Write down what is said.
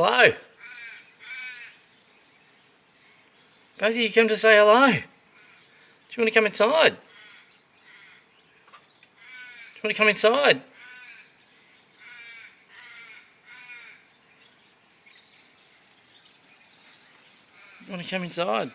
Hello. Both of you come to say hello. Do you want to come inside? Do you want to come inside? You want to come inside?